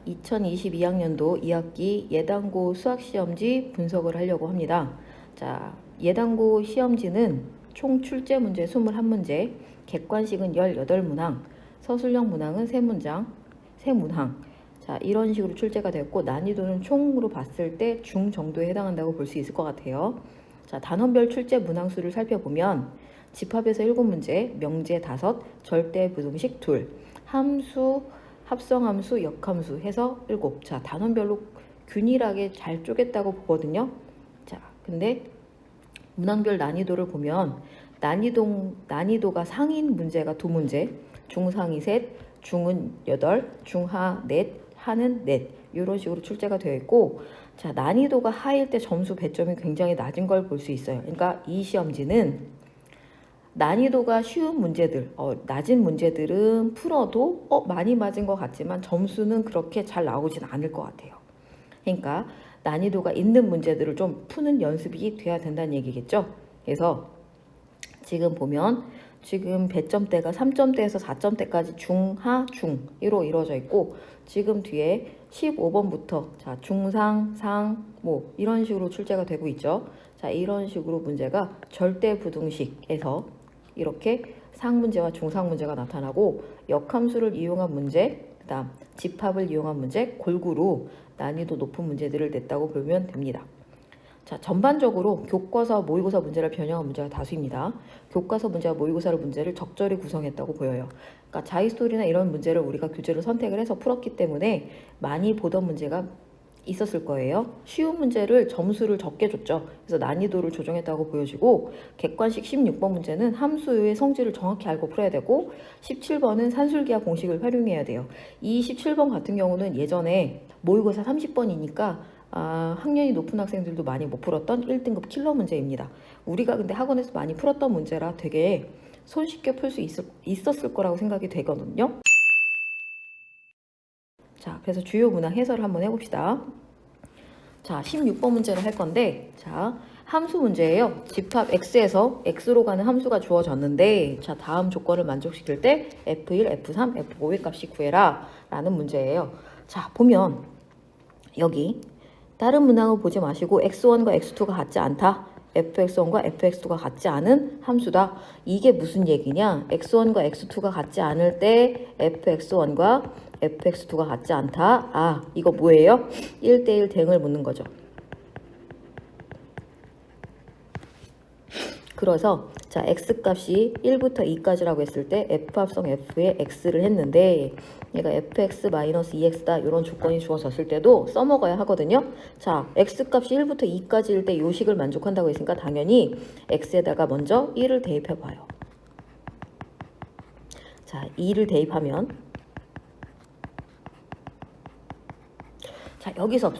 2022학년도 2학기 예당고 수학시험지 분석을 하려고 합니다. 자, 예당고 시험지는 총 출제 문제 21문제, 객관식은 18문항, 서술형 문항은 3문장, 3문항. 자, 이런 식으로 출제가 되었고 난이도는 총으로 봤을 때 중 정도에 해당한다고 볼 수 있을 것 같아요. 자, 단원별 출제 문항 수를 살펴보면 집합에서 7문제, 명제 5, 절대 부등식 2, 함수, 합성함수, 역함수 해서 7. 자, 단원별로 균일하게 잘 쪼갰다고 보거든요. 자, 근데 문항별 난이도를 보면 난이도가 상인 문제가 2문제, 중상이 3, 중은 8, 중하 4, 하는 4. 이런 식으로 출제가 되어 있고, 자, 난이도가 하일 때 점수 배점이 굉장히 낮은 걸 볼 수 있어요. 그러니까 이 시험지는 난이도가 쉬운 문제들, 낮은 문제들은 풀어도 많이 맞은 것 같지만 점수는 그렇게 잘 나오진 않을 것 같아요. 그러니까 난이도가 있는 문제들을 좀 푸는 연습이 돼야 된다는 얘기겠죠. 그래서 지금 보면 지금 배점대가 3점대에서 4점대까지 중하, 중으로 이루어져 있고, 지금 뒤에 15번부터 자, 중상, 상, 뭐 이런 식으로 출제가 되고 있죠. 자, 이런 식으로 문제가 절대 부등식에서 이렇게 상문제와 중상문제가 나타나고, 역함수를 이용한 문제, 그 다음 집합을 이용한 문제, 골고루 난이도 높은 문제들을 냈다고 보면 됩니다. 자, 전반적으로 교과서, 모의고사 문제를 변형한 문제가 다수입니다. 교과서 문제와 모의고사 문제를 적절히 구성했다고 보여요. 그러니까 자이스토리나 이런 문제를 우리가 교재를 선택을 해서 풀었기 때문에 많이 보던 문제가 있었을 거예요. 쉬운 문제를 점수를 적게 줬죠. 그래서 난이도를 조정했다고 보여지고, 객관식 16번 문제는 함수의 성질을 정확히 알고 풀어야 되고, 17번은 산술기하 공식을 활용해야 돼요. 이 17번 같은 경우는 예전에 모의고사 30번이니까 학년이 높은 학생들도 많이 못 풀었던 1등급 킬러 문제입니다. 우리가 근데 학원에서 많이 풀었던 문제라 되게 손쉽게 풀 수 있었을 거라고 생각이 되거든요. 자, 그래서 주요 문항 해설을 한번 해봅시다. 자, 16번 문제를 할 건데, 자, 함수 문제예요. 집합 x에서 x로 가는 함수가 주어졌는데, 자, 다음 조건을 만족시킬 때 f1, f3, f5의 값이 구해라 라는 문제예요. 자, 보면 여기 다른 문항을 보지 마시고 x1과 x2가 같지 않다. fx1과 fx2가 같지 않은 함수다. 이게 무슨 얘기냐? x1과 x2가 같지 않을 때 fx1과 fx2가 같지 않다. 이거 뭐예요? 1대1 대응을 묻는 거죠. 그래서 자, x값이 1부터 2까지라고 했을 때 f합성 f에 x를 했는데 얘가 fx-2x다 이런 조건이 주어졌을 때도 써먹어야 하거든요. 자, x값이 1부터 2까지일 때 요식을 만족한다고 했으니까 당연히 x에다가 먼저 1을 대입해 봐요. 자, 2를 대입하면, 자, 여기서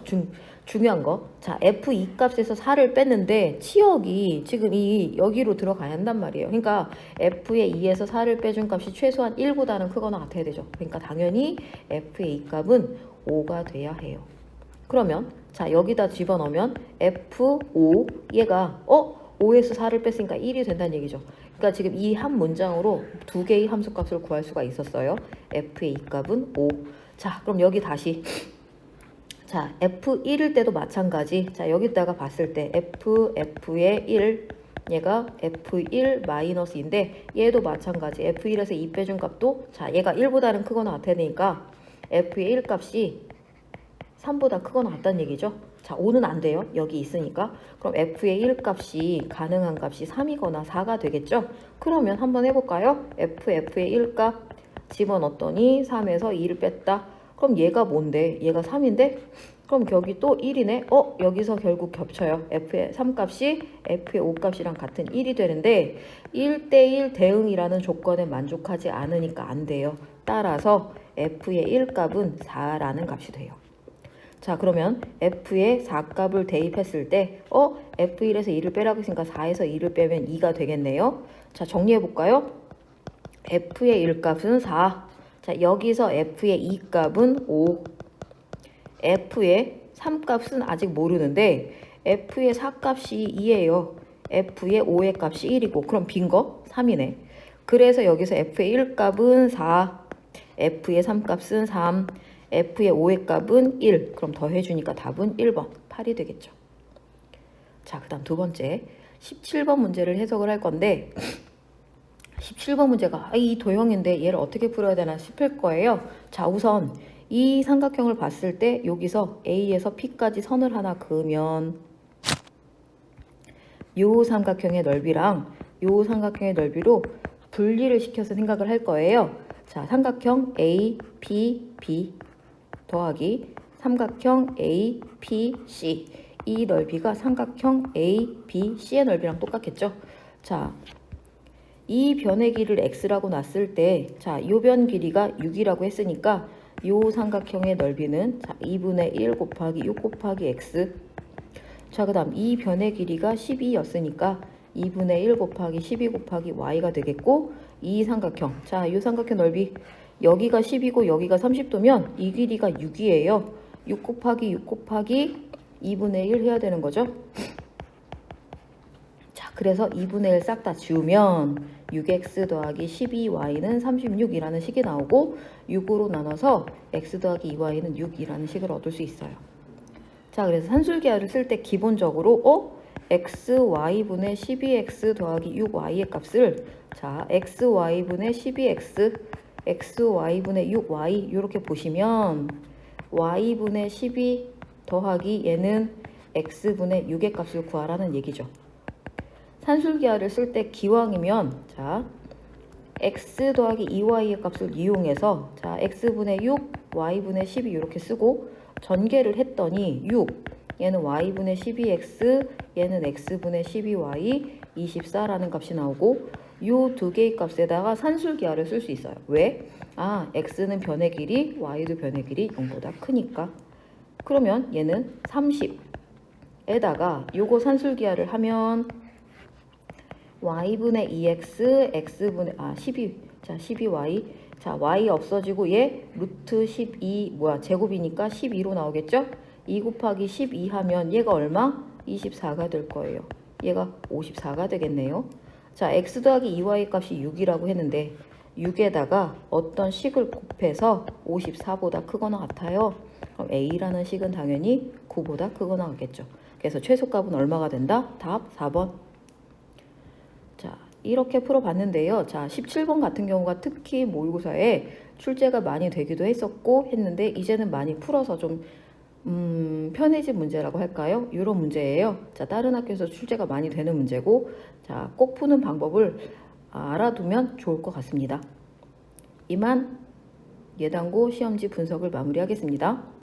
중요한 거. 자, f2 값에서 4를 뺐는데 치역이 지금 여기로 들어가야 한단 말이에요. 그러니까 f의 2에서 4를 빼준 값이 최소한 1보다는 크거나 같아야 되죠. 그러니까 당연히 f의 2 값은 5가 돼야 해요. 그러면 자, 여기다 집어넣으면 f5 얘가 5에서 4를 뺐으니까 1이 된다는 얘기죠. 그러니까 지금 이 한 문장으로 두 개의 함수값을 구할 수가 있었어요. f의 2 값은 5. 자, 그럼 여기 다시 자, f1일 때도 마찬가지. 자, 여기다가 봤을 때 f의 1, 얘가 f1-인데 얘도 마찬가지. f1에서 2 빼준 값도 자, 얘가 1보다는 크거나 같아야 되니까 f의 1 값이 3보다 크거나 같다는 얘기죠. 자, 5는 안 돼요. 여기 있으니까. 그럼 f의 1 값이 가능한 값이 3이거나 4가 되겠죠. 그러면 한번 해볼까요? f의 1 값 집어넣었더니 3에서 2를 뺐다. 그럼 얘가 뭔데? 얘가 3인데? 그럼 여기 또 1이네? 여기서 결국 겹쳐요. f의 3값이 f의 5값이랑 같은 1이 되는데 1대1 대응이라는 조건에 만족하지 않으니까 안 돼요. 따라서 f의 1값은 4라는 값이 돼요. 자, 그러면 f의 4값을 대입했을 때 f1에서 2를 빼라고 했으니까 4에서 2를 빼면 2가 되겠네요. 자, 정리해볼까요? f의 1값은 4. 자, 여기서 f의 2값은 5, f의 3값은 아직 모르는데 f의 4값이 2예요. f의 5의 값이 1이고 그럼 빈거 3이네. 그래서 여기서 f의 1값은 4, f의 3값은 3, f의 5의 값은 1. 그럼 더해주니까 답은 1번 8이 되겠죠. 자, 그 다음 두 번째 17번 문제를 해석을 할 건데 17번 문제가 이 도형인데 얘를 어떻게 풀어야 되나 싶을 거예요. 자, 우선 이 삼각형을 봤을 때 여기서 A에서 P까지 선을 하나 그으면 요 삼각형의 넓이랑 요 삼각형의 넓이로 분리를 시켜서 생각을 할 거예요. 자, 삼각형 A, P, B 더하기 삼각형 A, P, C. 이 넓이가 삼각형 A, B, C의 넓이랑 똑같겠죠? 자, 이 변의 길이를 x라고 놨을 때, 자, 이 변 길이가 6이라고 했으니까 이 삼각형의 넓이는 자, 2분의 1 곱하기 6 곱하기 x. 자, 그 다음 이 변의 길이가 12였으니까 2분의 1 곱하기 12 곱하기 y가 되겠고, 이 삼각형, 자, 이 삼각형 넓이 여기가 10이고 여기가 30도면 이 길이가 6이에요. 6 곱하기 6 곱하기 2분의 1 해야 되는 거죠. 자, 그래서 2분의 1 싹 다 지우면 6x 더하기 12y는 36이라는 식이 나오고 6으로 나눠서 x 더하기 2y는 6이라는 식을 얻을 수 있어요. 자, 그래서 산술기하를 쓸 때 기본적으로 xy분의 12x 더하기 6y의 값을 자, xy분의 12x, xy분의 6y 이렇게 보시면 y분의 12 더하기 얘는 x분의 6의 값을 구하라는 얘기죠. 산술기하를 쓸 때 기왕이면 자, x 더하기 2y의 값을 이용해서 자, x분의 6, y분의 12 이렇게 쓰고 전개를 했더니 6, 얘는 y분의 12x, 얘는 x분의 12y, 24라는 값이 나오고 이 두 개의 값에다가 산술기하를 쓸 수 있어요. 왜? 아, x는 변의 길이, y도 변의 길이 0보다 크니까. 그러면 얘는 30에다가 요거 산술기하를 하면 y분의 2x, x분의 12, 자 12y, 자 y 없어지고 얘 루트 12 제곱이니까 12로 나오겠죠? 2 곱하기 12 하면 얘가 얼마? 24가 될 거예요. 얘가 54가 되겠네요. 자, x 더하기 2y 값이 6이라고 했는데 6에다가 어떤 식을 곱해서 54보다 크거나 같아요. 그럼 a라는 식은 당연히 9보다 크거나 같겠죠. 그래서 최소값은 얼마가 된다? 답 4번. 자, 이렇게 풀어봤는데요. 자, 17번 같은 경우가 특히 모의고사에 출제가 많이 되기도 했었고 했는데 이제는 많이 풀어서 좀 편해진 문제라고 할까요? 이런 문제예요. 자, 다른 학교에서 출제가 많이 되는 문제고 자, 꼭 푸는 방법을 알아두면 좋을 것 같습니다. 이만 예당고 시험지 분석을 마무리하겠습니다.